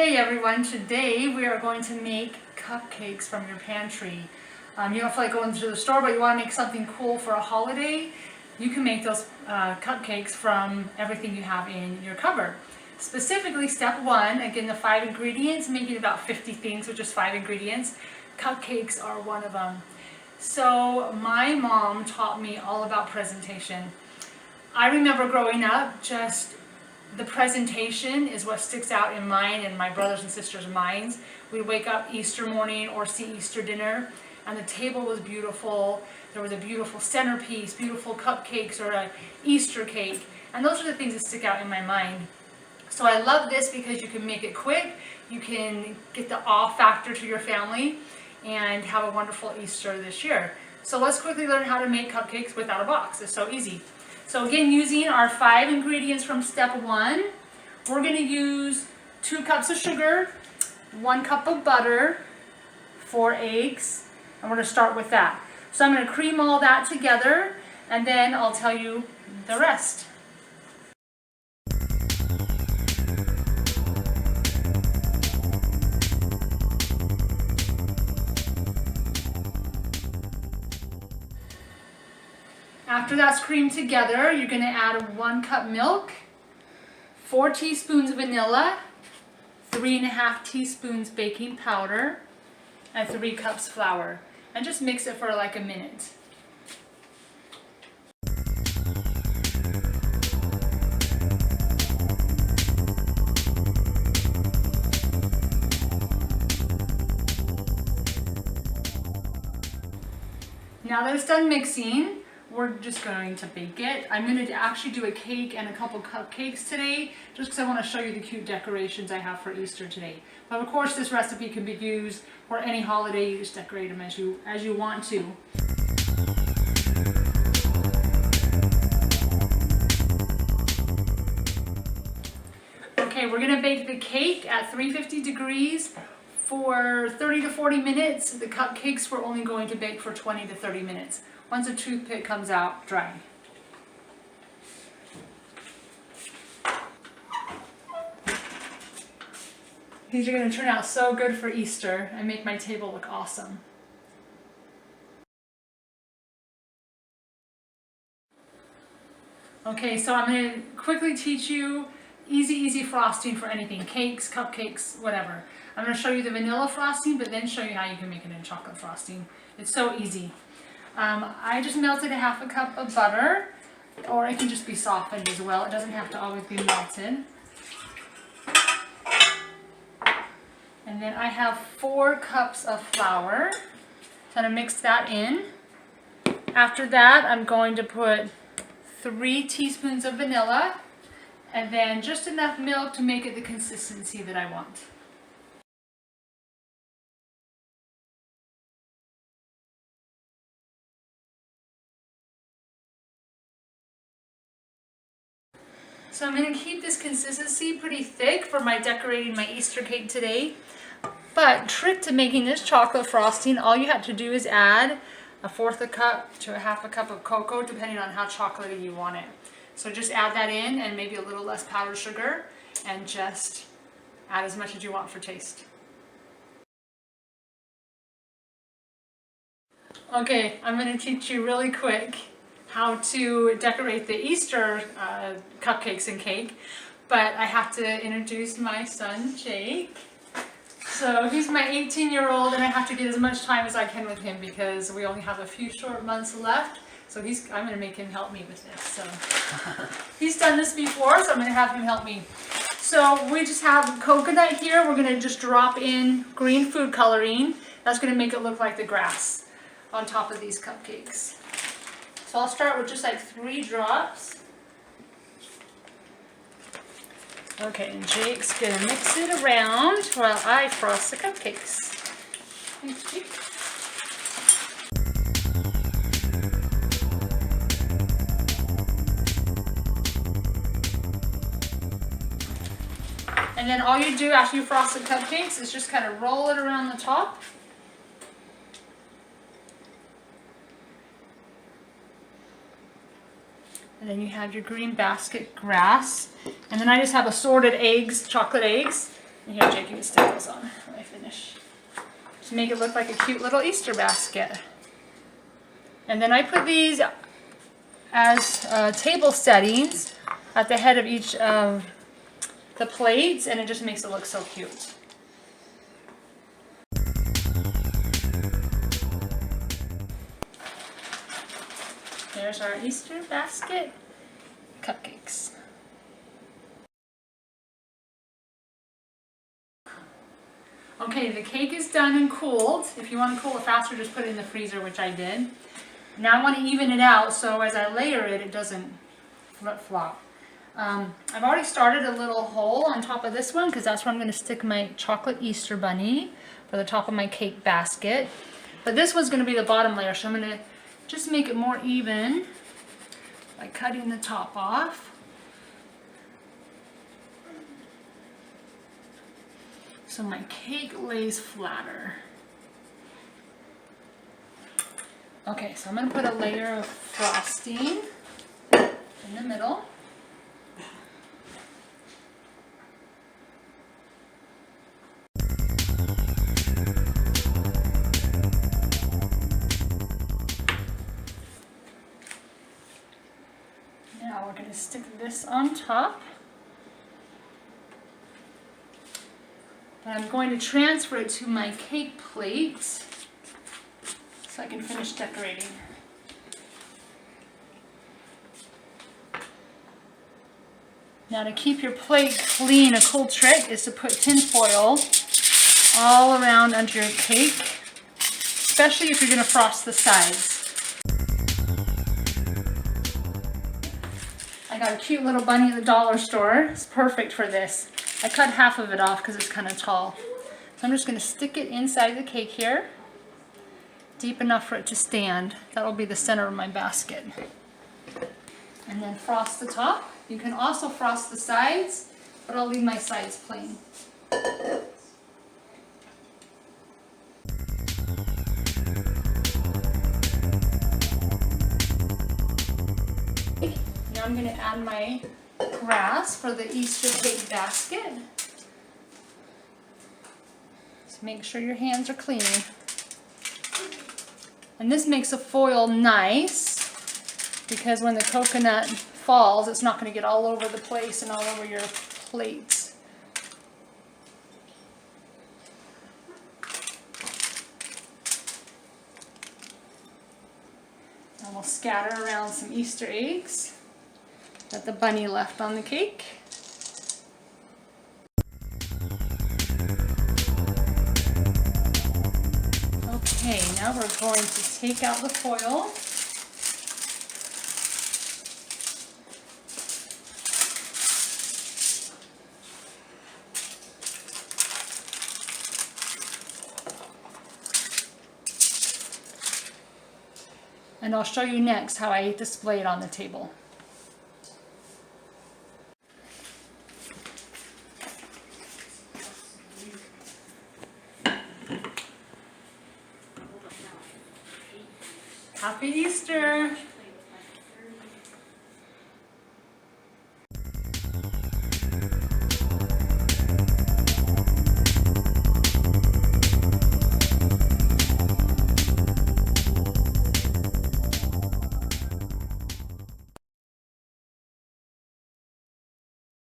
Okay everyone, today we are going to make cupcakes from your pantry. You don't feel like going to the store, but you want to make something cool for a holiday. You can make those cupcakes from everything you have in your cupboard. Specifically, step one, again the 5 ingredients, making about 50 things with just 5 ingredients. Cupcakes are one of them. So my mom taught me all about presentation. I remember growing up, just the presentation is what sticks out in mine and my brothers and sisters' minds. We'd wake up Easter morning or see Easter dinner, and the table was beautiful. There was a beautiful centerpiece, beautiful cupcakes, or an Easter cake, and those are the things that stick out in my mind. So I love this because you can make it quick, you can get the awe factor to your family, and have a wonderful Easter this year. So let's quickly learn how to make cupcakes without a box. It's so easy. So again, using our 5 ingredients from step 1, we're going to use 2 cups of sugar, 1 cup of butter, 4 eggs, and we're going to start with that. So I'm going to cream all that together, and then I'll tell you the rest. After that's creamed together, you're going to add 1 cup milk, 4 teaspoons vanilla, 3.5 teaspoons baking powder, and 3 cups flour. And just mix it for like a minute. Now that it's done mixing, we're just going to bake it. I'm going to actually do a cake and a couple cupcakes today, just because I want to show you the cute decorations I have for Easter today. But of course, this recipe can be used for any holiday. You just decorate them as you want to. Okay, we're going to bake the cake at 350 degrees for 30 to 40 minutes. The cupcakes we're only going to bake for 20 to 30 minutes. Once a toothpick comes out dry. These are going to turn out so good for Easter and make my table look awesome. Okay, so I'm going to quickly teach you easy frosting for anything. Cakes, cupcakes, whatever. I'm going to show you the vanilla frosting, but then show you how you can make it in chocolate frosting. It's so easy. I just melted a 1/2 cup of butter, or it can just be softened as well. It doesn't have to always be melted. And then I have 4 cups of flour. So I'm going to mix that in. After that, I'm going to put 3 teaspoons of vanilla, and then just enough milk to make it the consistency that I want. So I'm going to keep this consistency pretty thick for my decorating my Easter cake today. But trick to making this chocolate frosting, all you have to do is add 1/4 cup to 1/2 cup of cocoa, depending on how chocolatey you want it. So just add that in, and maybe a little less powdered sugar, and just add as much as you want for taste. Okay, I'm going to teach you really quick how to decorate the Easter cupcakes and cake, but I have to introduce my son Jake. So he's my 18-year-old, and I have to get as much time as I can with him because we only have a few short months left. So I'm going to make him help me with this. So he's done this before, so I'm going to have him help me. So we just have coconut here. We're going to just drop in green food coloring. That's going to make it look like the grass on top of these cupcakes. So I'll start with just like 3 drops. Okay, and Jake's going to mix it around while I frost the cupcakes. Thanks, Jake. And then all you do after you frost the cupcakes is just kind of roll it around the top. And then you have your green basket grass. And then I just have assorted eggs, chocolate eggs. And here, Jake, you can stick those on when I finish. To make it look like a cute little Easter basket. And then I put these as table settings at the head of each of the plates, and it just makes it look so cute. There's our Easter basket cupcakes. Okay, the cake is done and cooled. If you want to cool it faster, just put it in the freezer, which I did. Now I want to even it out so as I layer it, it doesn't flip-flop. I've already started a little hole on top of this one because that's where I'm going to stick my chocolate Easter bunny for the top of my cake basket. But this one's going to be the bottom layer, so I'm going to just make it more even by cutting the top off. So my cake lays flatter. Okay, so I'm going to put a layer of frosting in the middle. Now we're going to stick this on top. And I'm going to transfer it to my cake plate so I can finish decorating. Now to keep your plate clean, a cool trick is to put tin foil all around under your cake, especially if you're going to frost the sides. I got a cute little bunny at the dollar store. It's perfect for this. I cut half of it off because it's kind of tall. So I'm just going to stick it inside the cake here, deep enough for it to stand. That'll be the center of my basket. And then frost the top. You can also frost the sides, but I'll leave my sides plain. Now I'm going to add my grass for the Easter cake basket. So make sure your hands are clean. And this makes the foil nice because when the coconut falls, it's not going to get all over the place and all over your plates. And we'll scatter around some Easter eggs that the bunny left on the cake. Okay, now we're going to take out the foil. And I'll show you next how I display it on the table. Happy Easter!